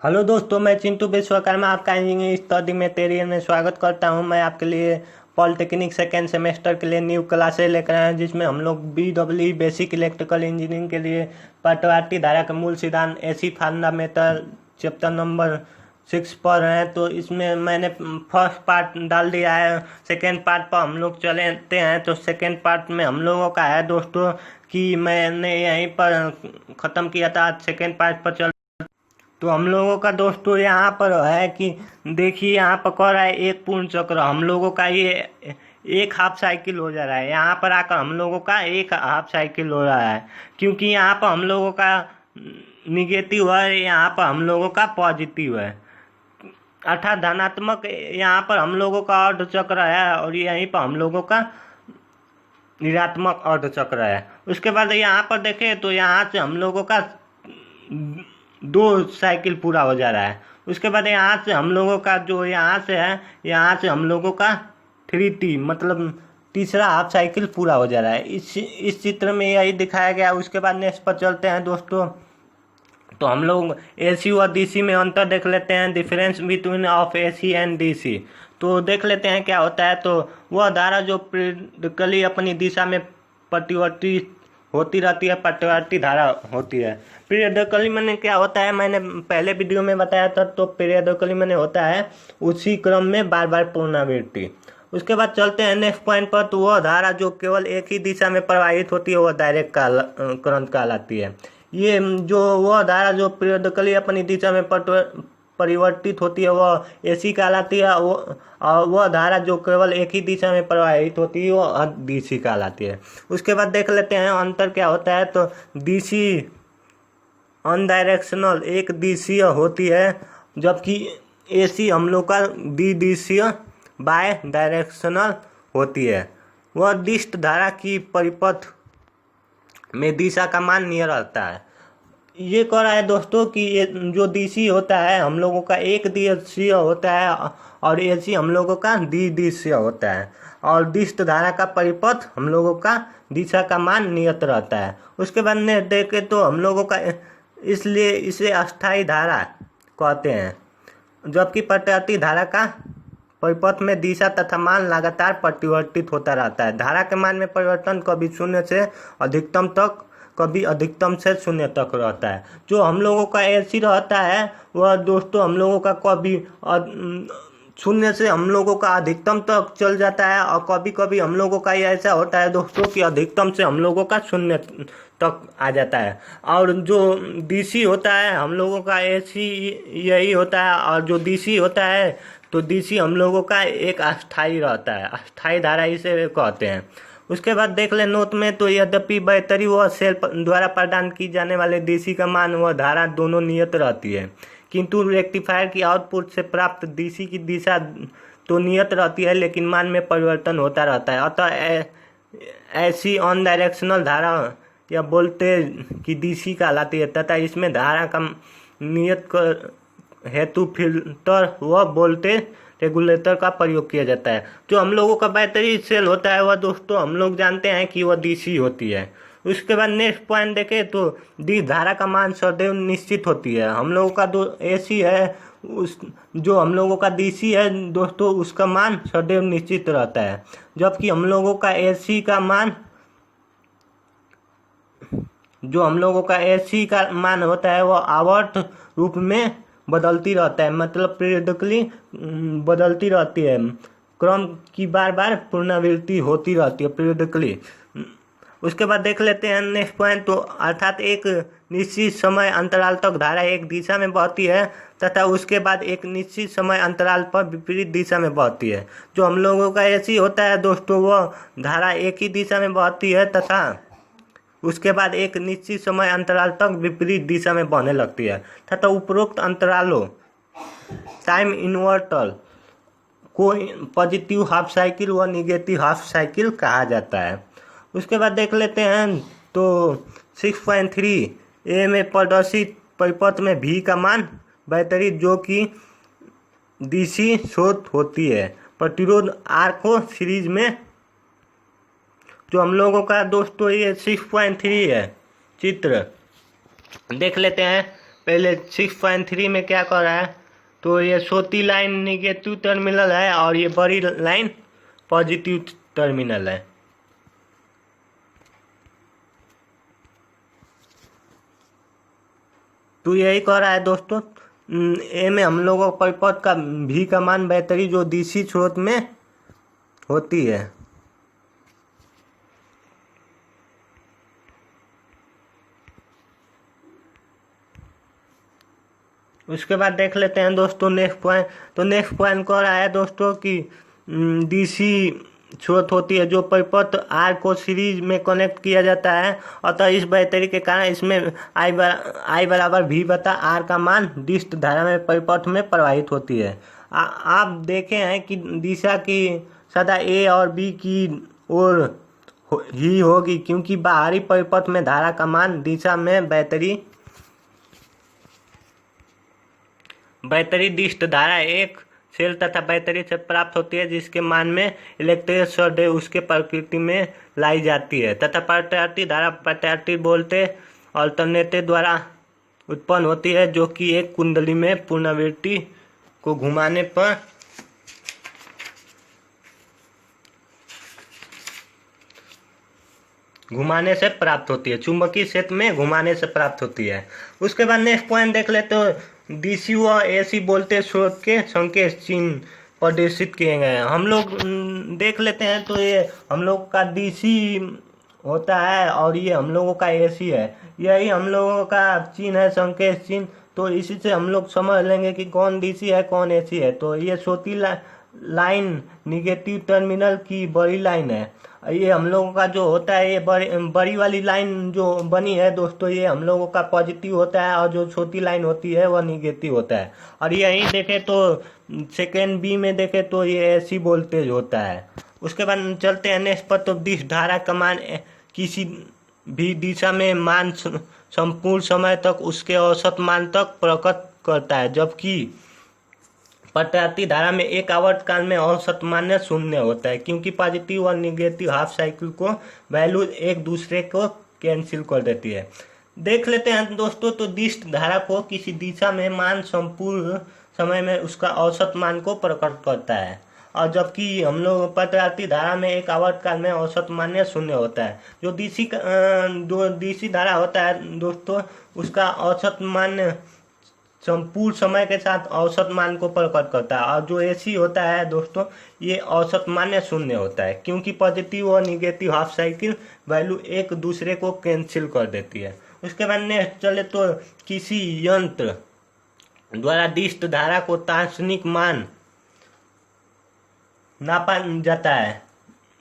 Hello दोस्तों, मैं चिंटू विश्वकर्मा आपका इंजीनियरिंग स्टडी मटेरियल में स्वागत करता हूं। मैं आपके लिए पॉलिटेक्निक सेकेंड सेमेस्टर के लिए न्यू क्लासेस लेकर आए हैं, जिसमें हम लोग BEE बेसिक इलेक्ट्रिकल इंजीनियरिंग के लिए पटवाटी धारा का मूल सिद्धांत एसी फंडामेंटल चैप्टर नंबर 6 पढ़ रहे हैं। तो इसमें मैंने फर्स्ट पार्ट डाल दिया है। सेकेंड पार्ट पर हम लोग चलते हैं। तो सेकेंड पार्ट में हम लोगों का है दोस्तों कि मैंने यहीं पर ख़त्म किया था। सेकेंड पार्ट पर चल तो हम लोगों का दोस्तों यहाँ पर है कि देखिए, यहाँ पर कह रहा है एक पूर्ण चक्र। हम लोगों का ये एक हाफ साइकिल हो जा रहा है। यहाँ पर आकर हम लोगों का एक हाफ साइकिल हो रहा है, क्योंकि यहाँ पर हम लोगों का निगेटिव है, यहाँ पर हम लोगों का पॉजिटिव है, अर्थात धनात्मक। यहाँ पर हम लोगों का अर्ध चक्र है और यहीं पर हम लोगों का ऋणात्मक अर्ध चक्र है। उसके बाद यहाँ पर देखें तो यहाँ से हम लोगों का 2 साइकिल पूरा हो जा रहा है। उसके बाद यहाँ से हम लोगों का जो यहाँ से है, यहाँ से हम लोगों का 3T मतलब तीसरा हाफ साइकिल पूरा हो जा रहा है। इस चित्र में यही दिखाया गया। उसके बाद नेक्स्ट पर चलते हैं दोस्तों। तो हम लोग AC और DC में अंतर देख लेते हैं, difference between of AC and DC। तो देख लेते हैं क्या होता है। तो वह धारा जो पीरियडिकली अपनी दिशा में परिवर्तित होती रहती है, पटवाटी धारा होती है। पीरियडिकली मैंने क्या होता है, मैंने पहले वीडियो में बताया था। तो पीरियडिकली मैंने होता है उसी क्रम में बार बार पुनरावृत्ति। उसके बाद चलते हैं नेक्स्ट पॉइंट पर। तो वह धारा जो केवल एक ही दिशा में प्रवाहित होती है वह डायरेक्ट करंट कहलाती है। ये जो वह धारा जो पीरियडिकली अपनी दिशा में परिवर्तित होती है वह AC कहलाती है। वह धारा जो केवल एक ही दिशा में प्रवाहित होती है वह DC कहलाती है। उसके बाद देख लेते हैं अंतर क्या होता है। तो DC अनडायरेक्शनल एक दिशीय होती है, जबकि AC हम लोग का द्विदिशीय बाय डायरेक्शनल होती है। वह दिष्ट धारा की परिपथ में दिशा का मान नियर रहता है। ये कह रहा है दोस्तों कि ये जो DC होता है हम लोगों का एक दिशीय होता है और AC हम लोगों का द्विदिशीय होता है, और दिष्ट धारा का परिपथ हम लोगों का दिशा का मान नियत रहता है। उसके बाद में देखें तो हम लोगों का इसलिए इसे अस्थायी धारा कहते हैं, जबकि पटवाटी धारा का परिपथ में दिशा तथा मान लगातार परिवर्तित होता रहता है। धारा के मान में परिवर्तन कभी 0 से अधिकतम तक, कभी अधिकतम से 0 तक रहता है। जो हम लोगों का AC रहता है वह दोस्तों हम लोगों का कभी 0 से हम लोगों का अधिकतम तक चल जाता है, और कभी कभी हम लोगों का ये ऐसा होता है दोस्तों कि अधिकतम से हम लोगों का 0 तक आ जाता है। और जो DC होता है हम लोगों का AC यही होता है, और जो DC होता है तो DC हम लोगों का एक अस्थाई रहता है, अस्थाई धारा इसे कहते हैं। उसके बाद देख ले नोट में। तो यद्यपि बैटरी व सेल द्वारा प्रदान की जाने वाले DC का मान व धारा दोनों नियत रहती है, किंतु रेक्टिफायर की आउटपुट से प्राप्त DC की दिशा तो नियत रहती है, लेकिन मान में परिवर्तन होता रहता है। अतः ऐसी ऑन डायरेक्शनल धारा या वोल्टेज की DC कहलाती है, तथा इसमें धारा का नियत हेतु फिल्टर व वोल्टेज रेगुलेटर का प्रयोग किया जाता है। जो हम लोगों का बैटरी सेल होता है वह दोस्तों हम लोग जानते हैं कि वह DC होती है। उसके बाद नेक्स्ट पॉइंट देखें तो धारा का मान सदैव निश्चित होती है। हम लोगों का AC है, उस जो हम लोगों का DC है दोस्तों उसका मान सदैव निश्चित रहता है, जबकि हम लोगों का AC का मान होता है वह आवर्त रूप में बदलती रहता है, मतलब पीरियडिकली बदलती रहती है। क्रम की बार बार पुनरावृत्ति होती रहती है पीरियडिकली। उसके बाद देख लेते हैं नेक्स्ट पॉइंट। तो अर्थात एक निश्चित समय अंतराल तक धारा एक दिशा में बहती है तथा उसके बाद एक निश्चित समय अंतराल पर विपरीत दिशा में बहती है। जो हम लोगों का AC होता है दोस्तों वह धारा एक ही दिशा में बहती है तथा उसके बाद एक निश्चित समय अंतराल तक विपरीत दिशा में बहने लगती है, तथा उपरोक्त अंतरालों टाइम इंटरवल को पॉजिटिव हाफ साइकिल व निगेटिव हाफ साइकिल कहा जाता है। उसके बाद देख लेते हैं तो 6.3 A में प्रदर्शित परिपथ में V का मान बैटरी जो कि DC स्रोत होती है, प्रतिरोध R को सीरीज में। जो हम लोगों का दोस्तों ये 6.3 है चित्र देख लेते हैं। पहले 6.3 में क्या कर रहा है, तो ये छोटी लाइन निगेटिव टर्मिनल है और ये बड़ी लाइन पॉजिटिव टर्मिनल है। तो यही कह रहा है दोस्तों, ए में हम लोगों को परिपथ का भी का मान बैटरी जो डीसी स्रोत में होती है। उसके बाद देख लेते हैं दोस्तों नेक्स्ट पॉइंट। तो नेक्स्ट पॉइंट कह रहा है दोस्तों कि डीसी स्रोत होती है जो परिपथ आर को सीरीज में कनेक्ट किया जाता है, अतः इस बैटरी के कारण इसमें आई बराबर भी बता आर का मान डिस्ट धारा में परिपथ में प्रवाहित होती है। आप देखे हैं कि दिशा की सदा ए और बी की ओर ही होगी, क्योंकि बाहरी परिपथ में धारा का मान दिशा में बैटरी डिस्ट धारा एक सेल तथा बैटरी से प्राप्त होती है, जिसके मान में इलेक्ट्रिक शॉर्ट उसके प्रकृति में लाई जाती है, तथा प्रत्यावर्ती धारा प्रत्यावर्ती वोल्टेज अल्टरनेटर द्वारा उत्पन्न होती है, जो कि एक कुंडली में पुनरावृत्ति को घुमाने से प्राप्त होती है, चुंबकीय क्षेत्र में घुमाने से प्राप्त होती है। उसके बाद नेक्स्ट पॉइंट देख लेते हो, डीसी व एसी वोल्टेज स्रोत के संकेत चिन्ह प्रदर्शित किए गए हैं। हम लोग देख लेते हैं, तो ये हम लोग का डीसी होता है और ये हम लोगों का एसी है, यही हम लोगों का चिन्ह है, संकेत चिन्ह। तो इसी से हम लोग समझ लेंगे कि कौन डीसी है कौन एसी है। तो ये छोटी लाइन निगेटिव टर्मिनल की बड़ी लाइन है, ये हम लोगों का जो होता है, ये बड़ी वाली लाइन जो बनी है दोस्तों, ये हम लोगों का पॉजिटिव होता है और जो छोटी लाइन होती है वह निगेटिव होता है। और यहीं देखें तो सेकेंड बी में देखें तो ये एसी वोल्टेज होता है। उसके बाद चलते हैं नेक्स्ट पर। तो दिश धारा का मान किसी भी दिशा में मान संपूर्ण समय तक उसके औसत मान तक प्रकट करता है, जबकि प्रत्यावर्ती धारा में एक आवर्त काल में औसत मान शून्य होता है, क्योंकि पॉजिटिव और निगेटिव हाफ साइकिल को वैल्यू एक दूसरे को कैंसिल कर देती है। देख लेते हैं दोस्तों, तो दिश धारा को किसी दिशा में मान संपूर्ण समय में उसका औसत मान को प्रकट करता है, और जबकि हम लोग प्रत्यावर्ती धारा में एक आवर्त काल में औसत मान शून्य होता है। जो डीसी धारा होता है दोस्तों, उसका औसत मान संपूर्ण समय के साथ औसत मान को प्रकट करता है, और जो एसी होता है दोस्तों, ये औसत मान शून्य होता है, क्योंकि पॉजिटिव और निगेटिव हाफ साइकिल वैल्यू एक दूसरे को कैंसिल कर देती है। उसके बाद नेक्स्ट चले तो किसी यंत्र द्वारा डिस्ट धारा को तात्क्षणिक मान नापा जाता है,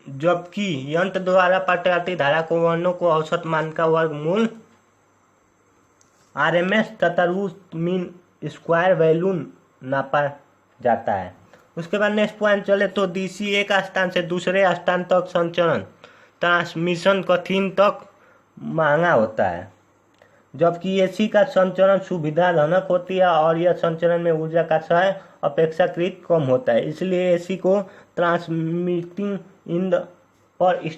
जबकि यंत्र द्वारा प्रत्यावर्ती धारा को वर्णों को औसत मान का वर्गमूल आरएमएस तथा रूट मीन स्क्वायर वैल्यू नापा जाता है। उसके बाद नेक्स्ट पॉइंट चले तो डीसी एक स्थान से दूसरे स्थान तक संचरण ट्रांसमिशन कठिन तक महंगा होता है, जबकि एसी का संचरण सुविधाजनक होती है और यह संचरण में ऊर्जा का क्षय अपेक्षाकृत कम होता है। इसलिए एसी को ट्रांसमिटिंग इन पर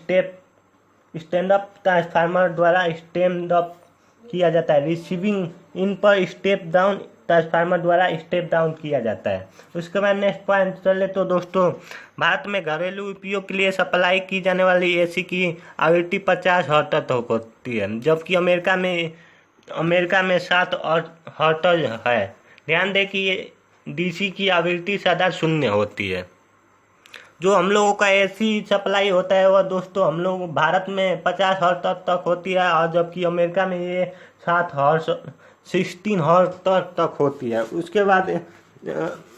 स्टैंड अप ट्रांसफार्मर द्वारा स्टेम्ड अप किया जाता है, रिसीविंग इन पर स्टेप डाउन ट्रांसफार्मर द्वारा स्टेप डाउन किया जाता है। उसके बाद नेक्स्ट पॉइंट चले तो दोस्तों, भारत में घरेलू उपयोग के लिए सप्लाई की जाने वाली एसी की आवृत्ति 50 हर्ट्ज तक होती है, जबकि अमेरिका में 7 हर्ट्ज है। ध्यान दें कि ये डीसी की आवृत्ति सदा शून्य होती है। जो हम लोगों का एसी सप्लाई होता है वह दोस्तों हम लोग भारत में 50 हर्ट्ज तक होती है, और जबकि अमेरिका में ये 16 हर्ट्ज तक होती है। उसके बाद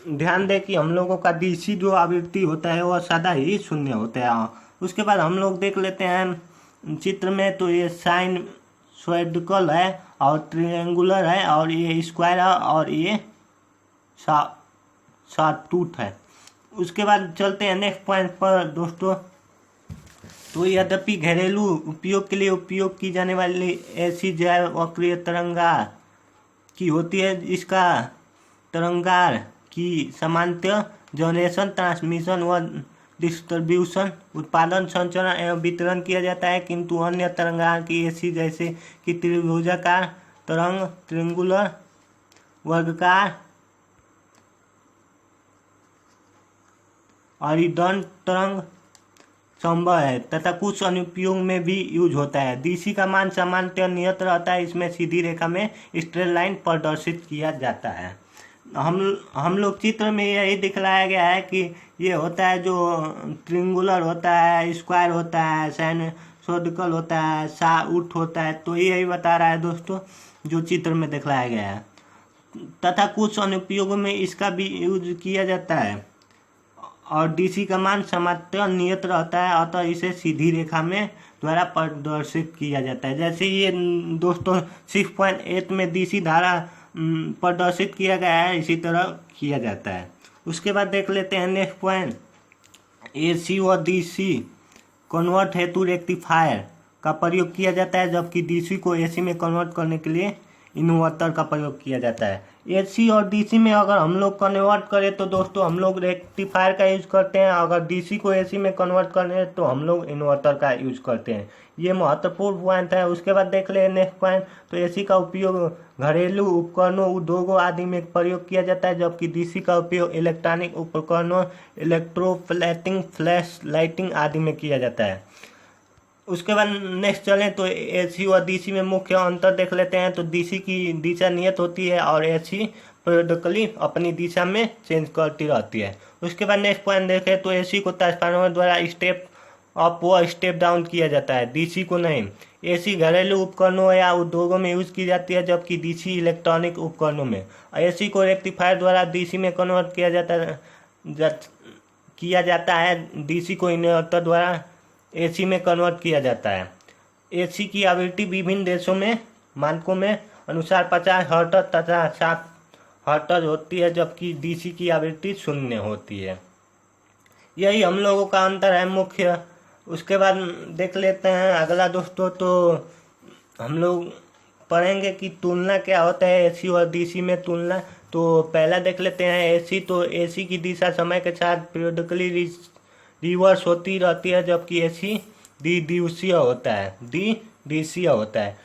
ध्यान दें कि हम लोगों का डीसी जो आवृत्ति होता है वह सदा ही शून्य होता है। उसके बाद हम लोग देख लेते हैं चित्र में, तो ये साइनसॉइडल है और ट्रायंगुलर है और ये स्क्वायर है और ये शॉटूथ है। उसके बाद चलते हैं नेक्स्ट पॉइंट पर दोस्तों। तो यद्यपि घरेलू उपयोग के लिए उपयोग की जाने वाली ऐसी जैव अक्रिय तरंगार की होती है, इसका तरंगार की समांतर जनरेशन ट्रांसमिशन व डिस्ट्रीब्यूशन उत्पादन संचरण एवं वितरण किया जाता है, किंतु अन्य तरंगार की एसी जैसे कि त्रिभुजाकार तरंग ट्रायंगुलर वर्गाकार ऑरिडन तरंग संभव है तथा कुछ अनुप्रयोग में भी यूज होता है। डीसी का मान सामान्यतः नियत रहता है, इसमें सीधी रेखा में स्ट्रेट लाइन प्रदर्शित किया जाता है। हम लोग चित्र में यही दिखलाया गया है कि ये होता है जो ट्रिंगुलर होता है, स्क्वायर होता है, साइनसोइडल होता है, साउथ होता है, तो यही बता रहा है दोस्तों जो चित्र में दिखलाया गया है। तथा कुछ अनुप्रयोगों में इसका भी यूज किया जाता है और डीसी का मान सामान्यतः नियत रहता है, अतः इसे सीधी रेखा में द्वारा प्रदर्शित किया जाता है। जैसे ये दोस्तों 6.8 में डीसी धारा प्रदर्शित किया गया है, इसी तरह किया जाता है। उसके बाद देख लेते हैं नेक्स्ट पॉइंट, एसी और डीसी कन्वर्ट हेतु रेक्टिफायर का प्रयोग किया जाता है, जबकि डीसी को एसी में कन्वर्ट करने के लिए इन्वर्टर का प्रयोग किया जाता है। एसी और डीसी में अगर हम लोग कन्वर्ट करें तो दोस्तों हम लोग रेक्टिफायर का यूज करते हैं, अगर डीसी को एसी में कन्वर्ट करें तो हम लोग इन्वर्टर का यूज करते हैं। ये महत्वपूर्ण पॉइंट है। उसके बाद देख ले नेक्स्ट पॉइंट, तो एसी का उपयोग घरेलू उपकरणों, उद्योगों आदि में प्रयोग किया जाता है, जबकि डीसी का उपयोग इलेक्ट्रॉनिक उपकरणों, इलेक्ट्रोप्लेटिंग, फ्लैश लाइटिंग आदि में किया जाता है। उसके बाद नेक्स्ट चलें तो एसी और डीसी में मुख्य अंतर देख लेते हैं। तो डीसी की दिशा नियत होती है और एसी periodically अपनी दिशा में चेंज करती रहती है। उसके बाद नेक्स्ट पॉइंट देखें तो एसी को ट्रांसफार्मर द्वारा स्टेप अप व स्टेप डाउन किया जाता है, डीसी को नहीं। एसी घरेलू उपकरणों या उद्योगों में यूज की जाती है, जबकि डीसी इलेक्ट्रॉनिक उपकरणों में। एसी को रेक्टिफायर द्वारा डीसी में कन्वर्ट किया जाता है, डीसी को इन्वर्टर द्वारा एसी में कन्वर्ट किया जाता है। एसी की आवृत्ति विभिन्न देशों में मानकों में अनुसार 50 हर्ट्ज तथा 60 हर्ट्ज होती है, जबकि डीसी की आवृत्ति 0 होती है। यही हम लोगों का अंतर है मुख्य। उसके बाद देख लेते हैं अगला दोस्तों, तो हम लोग पढ़ेंगे कि तुलना क्या होता है एसी और डीसी में तुलना। तो पहला देख लेते हैं एसी। तो एसी की दिशा समय के साथ पीरियडिकली रिवर्स होती रहती है, जबकि एसी द्विदिशीय होता है।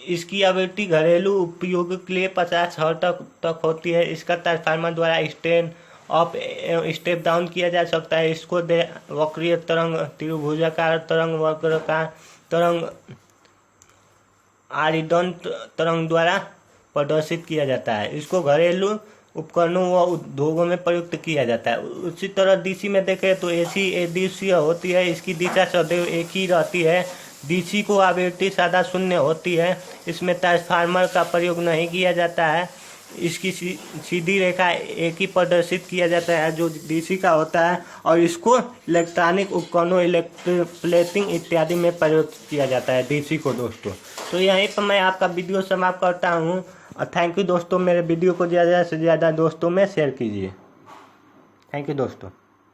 इसकी आवृत्ति घरेलू उपयोग के लिए 50 हर्ट्ज तक होती है। इसका ट्रांसफार्मर द्वारा स्टेप अप स्टेप डाउन किया जा सकता है। इसको वक्रीय तरंग, त्रिभुजाकार तरंग, वक्राकार तरंग, आवर्धन तरंग द्वारा प्रदर्शित किया जाता है। इसको घरेलू उपकरणों व उद्योगों में प्रयुक्त किया जाता है। उसी तरह डीसी में देखें तो एसी अदिशीय होती है, इसकी दिशा सदैव एक ही रहती है। डीसी को आवृत्ति सादा 0 होती है, इसमें ट्रांसफार्मर का प्रयोग नहीं किया जाता है। इसकी सीधी रेखा एक ही प्रदर्शित किया जाता है जो डीसी का होता है, और इसको इलेक्ट्रॉनिक उपकरणों, इलेक्ट्रोप्लेटिंग इत्यादि में प्रयोग किया जाता है डीसी को दोस्तों। तो यहीं पर मैं आपका वीडियो समाप्त करता हूँ। थैंक यू दोस्तों, मेरे वीडियो को ज़्यादा से ज़्यादा दोस्तों में शेयर कीजिए। थैंक यू दोस्तों।